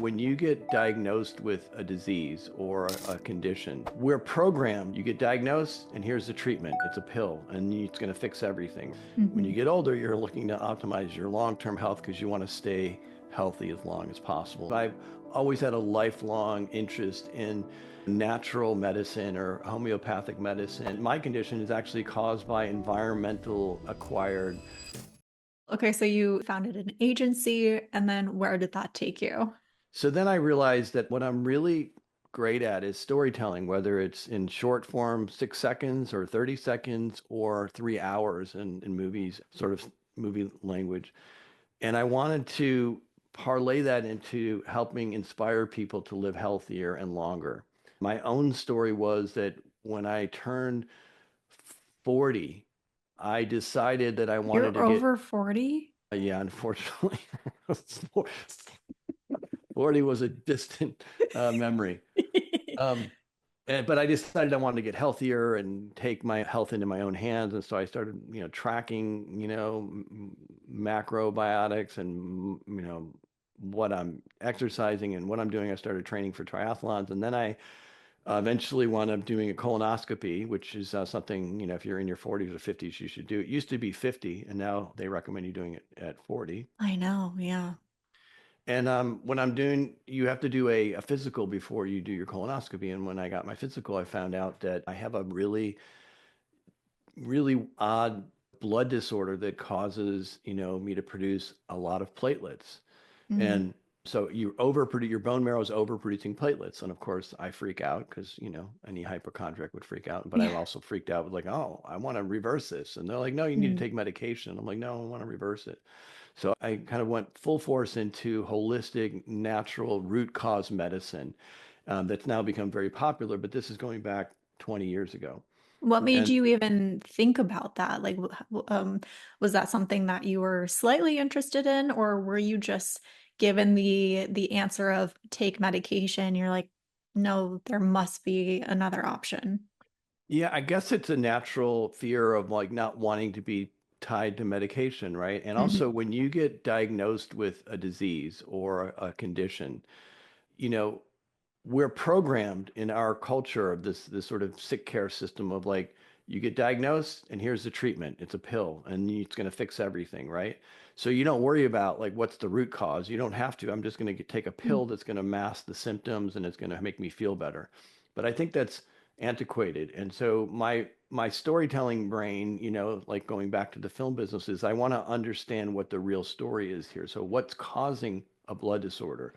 when you get diagnosed with a disease or a condition, we're programmed. You get diagnosed, and here's the treatment. It's a pill, and it's going to fix everything. When you Hmm. get older, you're looking to optimize your long-term health because you want to stay healthy as long as possible. I've always had a lifelong interest in natural medicine or homeopathic medicine. My condition is actually caused by environmental acquired. Okay, so you founded an agency, and then where did that take you? So then I realized that what I'm really great at is storytelling, whether it's in short form, 6 seconds or 30 seconds or 3 hours in movies, sort of movie language. And I wanted to parlay that into helping inspire people to live healthier and longer. My own story was that when I turned 40, I decided that I wanted You're to get, over 40? yeah, unfortunately, 40 was a distant memory. Um, but I decided I wanted to get healthier and take my health into my own hands. And so I started, tracking, macrobiotics and, what I'm exercising and what I'm doing. I started training for triathlons. And then I eventually wound up doing a colonoscopy, which is something, if you're in your 40s or 50s, you should do. It used to be 50, and now they recommend you doing it at 40. I know, yeah. And when I'm doing, you have to do a physical before you do your colonoscopy. And when I got my physical, I found out that I have a really, really odd blood disorder that causes, me to produce a lot of platelets. Mm. And so your bone marrow is overproducing platelets. And of course, I freak out because, any hypochondriac would freak out. But I Yeah. also freaked out with like, oh, I want to reverse this. And they're like, no, you need to Mm. take medication. I'm like, no, I want to reverse it. So I kind of went full force into holistic, natural root cause medicine that's now become very popular. But this is going back 20 years ago. What made And you even think about that? Like, was that something that you were slightly interested in, or were you just given the answer of take medication? You're like, no, there must be another option. yeah, I guess it's a natural fear of like not wanting to be tied to medication, right? And also Hmm. when you get diagnosed with a disease or a condition, you know, we're programmed in our culture of this sort of sick care system of like you get diagnosed and here's the treatment. It's a pill and it's going to fix everything, right? So you don't worry about like what's the root cause. You don't have to. I'm just going to take a pill that's going to mask the symptoms and it's going to make me feel better. But I think that's antiquated. And so my storytelling brain, like going back to the film business is I want to understand what the real story is here. So what's causing a blood disorder?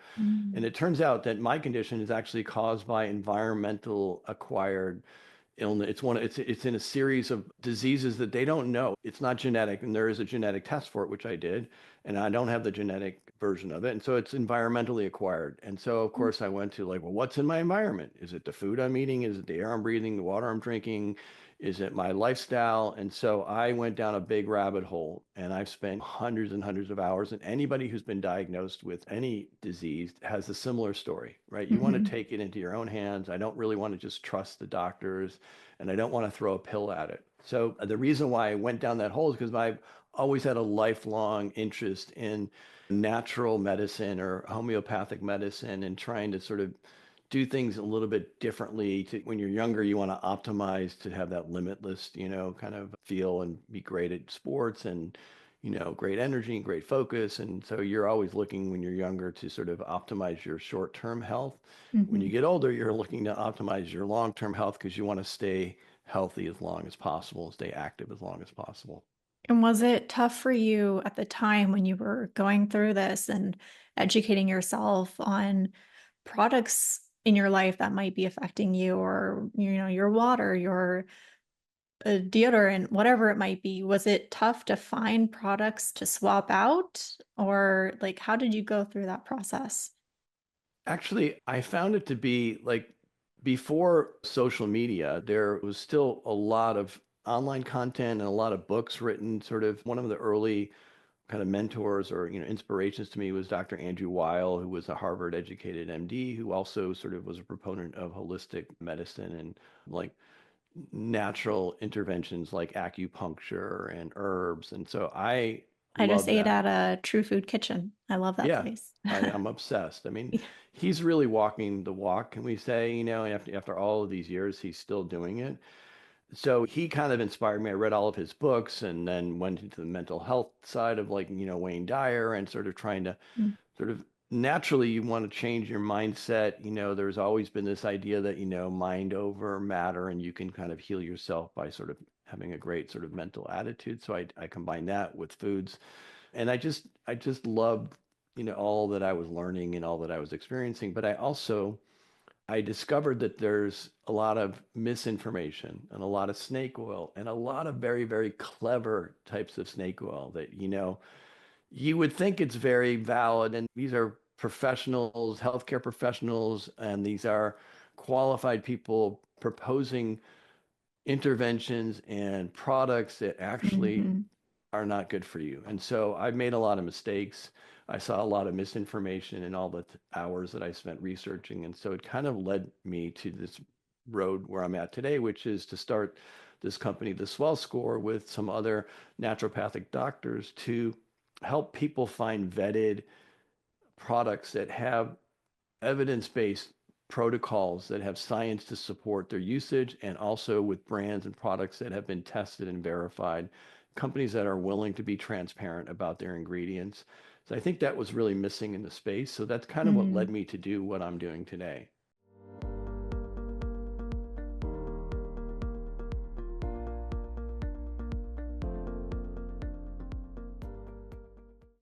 And Mm. it turns out that my condition is actually caused by environmental acquired illness. It's in a series of diseases that they don't know. It's not genetic, and there is a genetic test for it, which I did, and I don't have the genetic version of it. And so it's environmentally acquired. And so of course I went to like, well, what's in my environment? Is it the food I'm eating? Is it the air I'm breathing, the water I'm drinking? Is it my lifestyle? And so I went down a big rabbit hole and I've spent hundreds and hundreds of hours. And anybody who's been diagnosed with any disease has a similar story, right? You want to Mhm. take it into your own hands. I don't really want to just trust the doctors and I don't want to throw a pill at it. So the reason why I went down that hole is because I've always had a lifelong interest in natural medicine or homeopathic medicine and trying to sort of do things a little bit differently. When you're younger, you want to optimize to have that limitless, kind of feel and be great at sports and, great energy and great focus. And so you're always looking when you're younger to sort of optimize your short-term health. When you Mhm. get older, you're looking to optimize your long-term health because you want to stay healthy as long as possible and stay active as long as possible. And was it tough for you at the time when you were going through this and educating yourself on products in your life that might be affecting you, or your water, your deodorant, whatever it might be? Was it tough to find products to swap out, or like how did you go through that process? Actually, I found it to be like before social media, there was still a lot of online content and a lot of books written. Sort of one of the early kind of mentors or inspirations to me was Dr. Andrew Weil, who was a Harvard educated MD, who also sort of was a proponent of holistic medicine and like natural interventions like acupuncture and herbs. And so I I just love ate that. at a True Food Kitchen. I love that Yeah, place. I'm obsessed. I mean, he's really walking the walk, can we say, after all of these years, he's still doing it. So he kind of inspired me. I read all of his books and then went into the mental health side of like, Wayne Dyer and sort of trying to Mm, sort of naturally you want to change your mindset. There's always been this idea that, mind over matter and you can kind of heal yourself by sort of having a great sort of mental attitude. So I combine that with foods. And I just loved, all that I was learning and all that I was experiencing. But I discovered that there's a lot of misinformation and a lot of snake oil and a lot of very, very clever types of snake oil that, you would think it's very valid. And these are professionals, healthcare professionals, and these are qualified people proposing interventions and products that actually mhm, are not good for you. And so I made a lot of mistakes. I saw a lot of misinformation in all the hours that I spent researching. And so it kind of led me to this road where I'm at today, which is to start this company, the Swell Score, with some other naturopathic doctors to help people find vetted products that have evidence-based protocols that have science to support their usage, and also with brands and products that have been tested and verified, companies that are willing to be transparent about their ingredients. So I think that was really missing in the space. So that's kind of what led mm. me to do what I'm doing today.